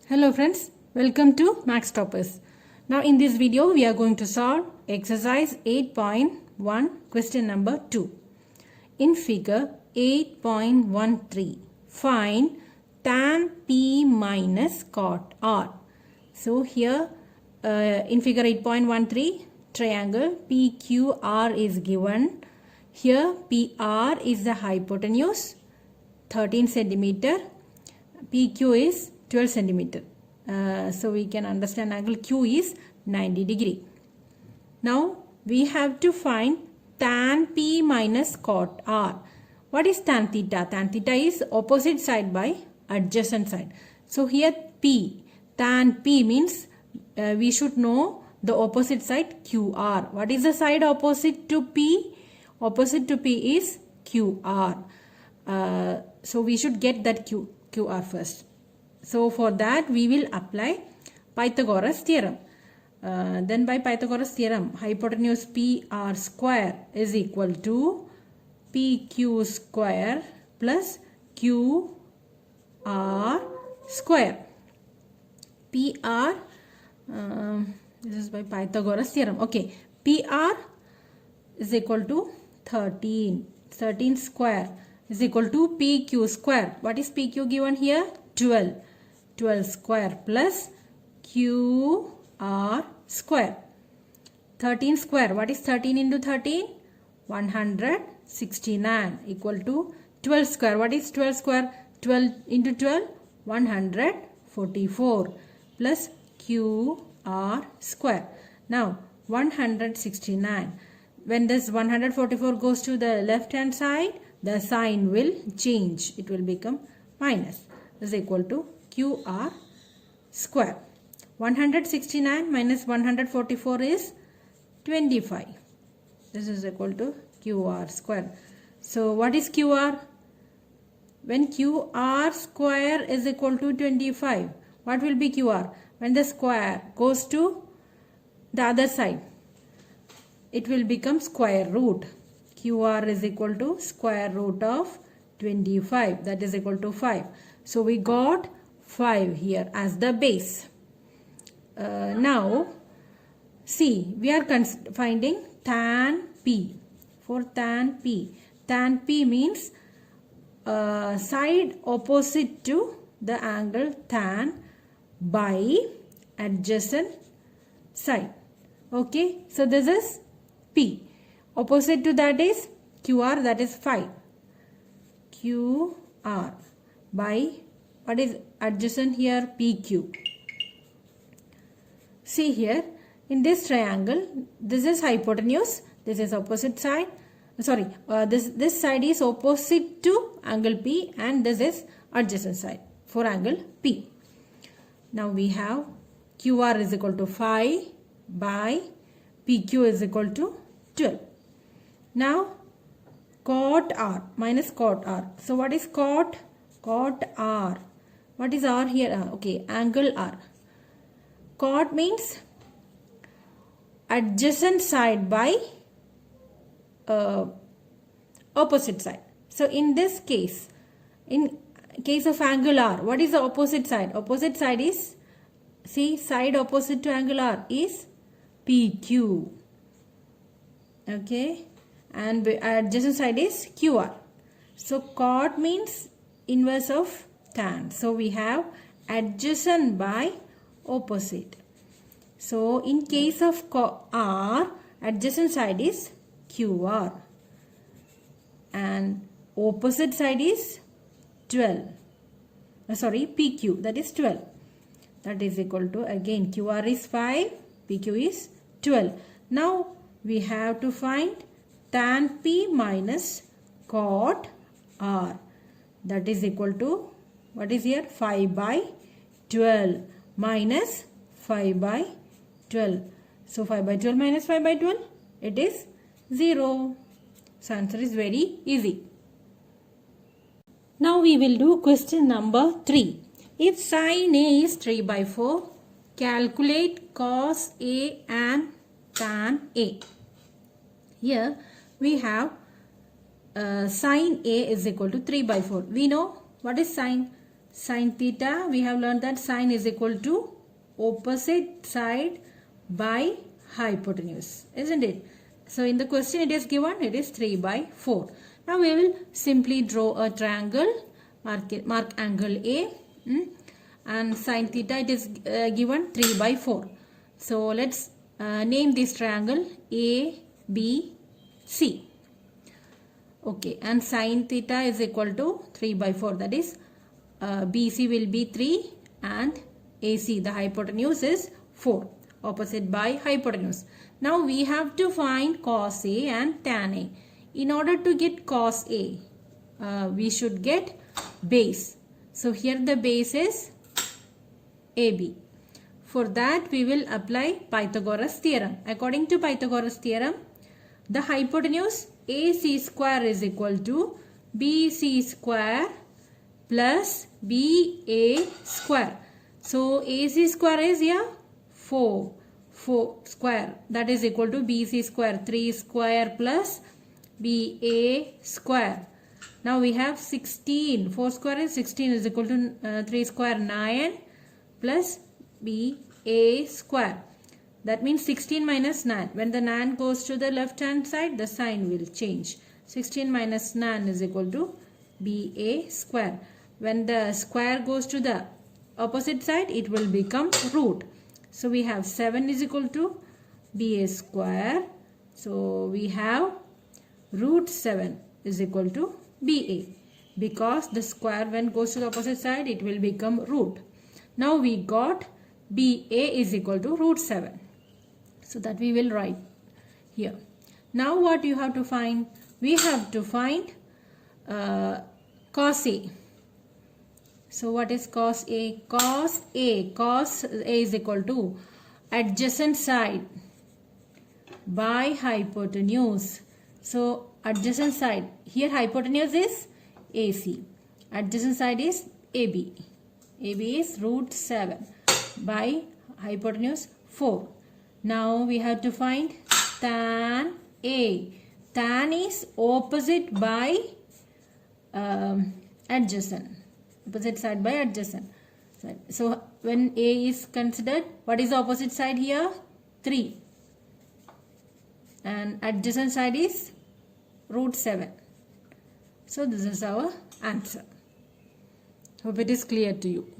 Hello friends, welcome to Max Toppers. Now in this video we are going to solve exercise 8.1 question number 2. In figure 8.13, find tan P minus cot R. So here in figure 8.13, triangle PQR is given. Here PR is the hypotenuse 13 centimeter, PQ is 12 centimeter. So we can understand angle Q is 90 degree. Now we have to find tan P minus cot R. What is tan theta? Tan theta is opposite side by adjacent side. So here P, tan P means we should know the opposite side QR. What is the side opposite to P? Opposite to P is QR. So we should get that QR first. So for that we will apply Pythagoras theorem. Then by Pythagoras theorem, hypotenuse PR square is equal to PQ square plus QR square. PR, this is by Pythagoras theorem. Okay, PR is equal to 13. 13 square is equal to PQ square. What is PQ given here? 12. 12 square plus QR square. 13 square. What is 13 into 13? 169 equal to 12 square. What is 12 square? 12 into 12? 144 plus QR square. Now 169. When this 144 goes to the left hand side, the sign will change. It will become minus. Is equal to QR square. 169 minus 144 is 25. This is equal to QR square. So what is QR? When QR square is equal to 25, what will be QR? When the square goes to the other side, it will become square root. QR is equal to square root of 25. That is equal to 5. So we got 5 here as the base. Now see, we are finding tan P. For tan P, tan P means side opposite to the angle tan by adjacent side. Okay, so this is P. Opposite to that is QR, that is 5. QR by what is adjacent here? PQ. See here, in this triangle, this is hypotenuse, this is opposite side. Sorry, this side is opposite to angle P and this is adjacent side for angle P. Now we have QR is equal to 5 by PQ is equal to 12. Now cot R minus cot R. So what is cot? Cot R. What is R here? Okay, angle R. Cot means adjacent side by opposite side. So in this case, in case of angle R, what is the opposite side? Opposite side is, see, side opposite to angle R is PQ. Okay, and adjacent side is QR. So cot means inverse of tan. So we have adjacent by opposite. So in case of R, adjacent side is QR and opposite side is 12. PQ, that is 12. That is equal to, again, QR is 5, PQ is 12. Now we have to find tan P minus cot R. That is equal to, what is here? 5 by 12 minus 5 by 12. So 5 by 12 minus 5 by 12, it is 0. So answer is very easy. Now we will do question number 3. If sin A is 3 by 4, calculate cos A and tan A. Here we have sin A is equal to 3 by 4. We know what is sin. Sine theta, we have learned that sine is equal to opposite side by hypotenuse, isn't it? So in the question it is given, it is 3 by 4. Now we will simply draw a triangle, mark angle A, and sine theta it is given 3 by 4. So let's name this triangle ABC. Okay, and sine theta is equal to 3 by 4, that is BC will be 3 and AC, the hypotenuse, is 4, opposite by hypotenuse. Now we have to find cos A and tan A. In order to get cos A, we should get base. So here the base is AB. For that we will apply Pythagoras theorem. According to Pythagoras theorem, the hypotenuse AC square is equal to BC square plus BA square. So AC square is here 4 square, that is equal to BC square 3 square plus BA square. Now we have 16, 4 square is 16 is equal to 3 square 9 plus BA square. That means 16 minus 9. When the 9 goes to the left hand side, the sign will change. 16 minus 9 is equal to BA square. When the square goes to the opposite side, it will become root. So we have 7 is equal to BA square. So we have root 7 is equal to BA. Because the square when goes to the opposite side, it will become root. Now we got BA is equal to root 7. So that we will write here. Now what you have to find? We have to find cos A. So what is cos A? Cos A is equal to adjacent side by hypotenuse. So adjacent side, here hypotenuse is AC. Adjacent side is AB. AB is root 7 by hypotenuse 4. Now we have to find tan A. Tan is opposite by adjacent. Opposite side by adjacent side. So when A is considered, what is the opposite side here? 3. And adjacent side is root 7. So this is our answer. Hope it is clear to you.